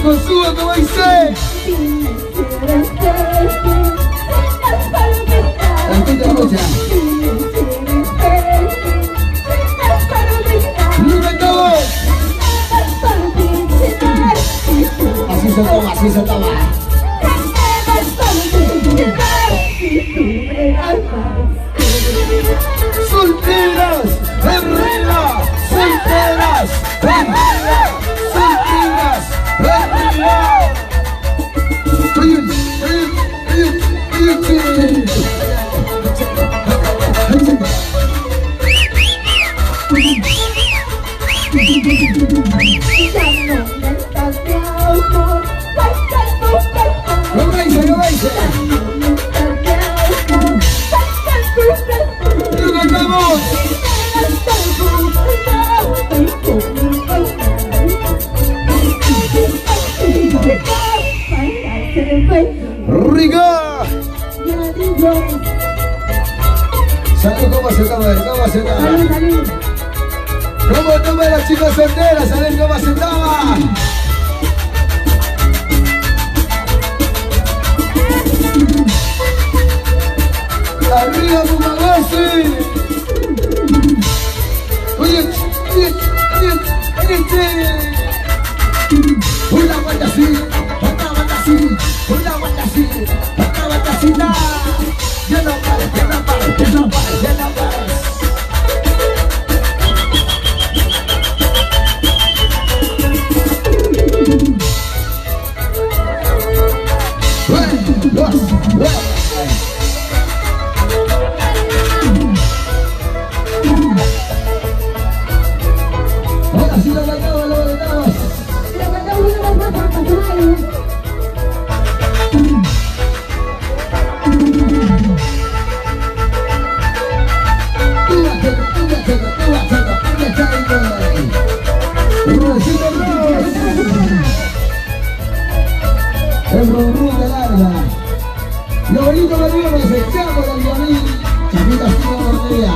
con suba como dice. Aquí te escucha. ¡Libre todos! Así se toma, así se toma. Solteras, arriba, solteras, arriba, solteras, arriba. ¡Rica! Salud, ¿cómo se toma? ¿Cómo se toma? ¿Cómo toman las chicas solteras? A ver cómo se toma. ¡Arriba, Bumagasi! ¡Oye! Una vuelta así, otra vuelta así, una vuelta así, otra vuelta así. Ya no pares, ya no pares, ya no pares, ya no pares. Ahora sí lo ganamos, lo ganamos. El ronrón de larga. Lo bonito que digo es el chapo del violín. Chapita Fino Bordea.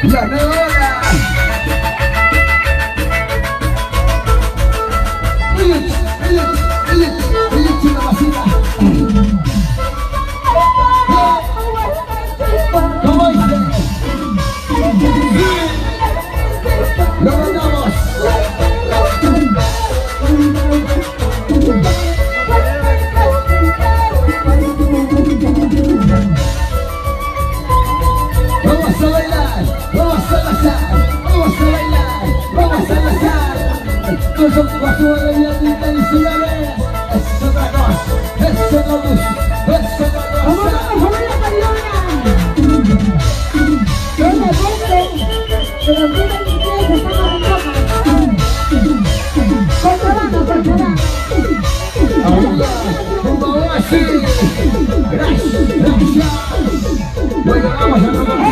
La nueva hora. China vacina. ¿Cómo dice? Lo mandamos. Vamos a bailar, vamos a gozar, vamos a bailar, vamos a gozar. Con su cuatro de vida felicidades. Es otra cosa, es otra luz, es otra cosa. ¡Vamos la Mariona! ¡Que me guste! ¡Que los niños y ustedes están a Controlando. Ahora, así. Gracias. Bueno, vamos a tomar.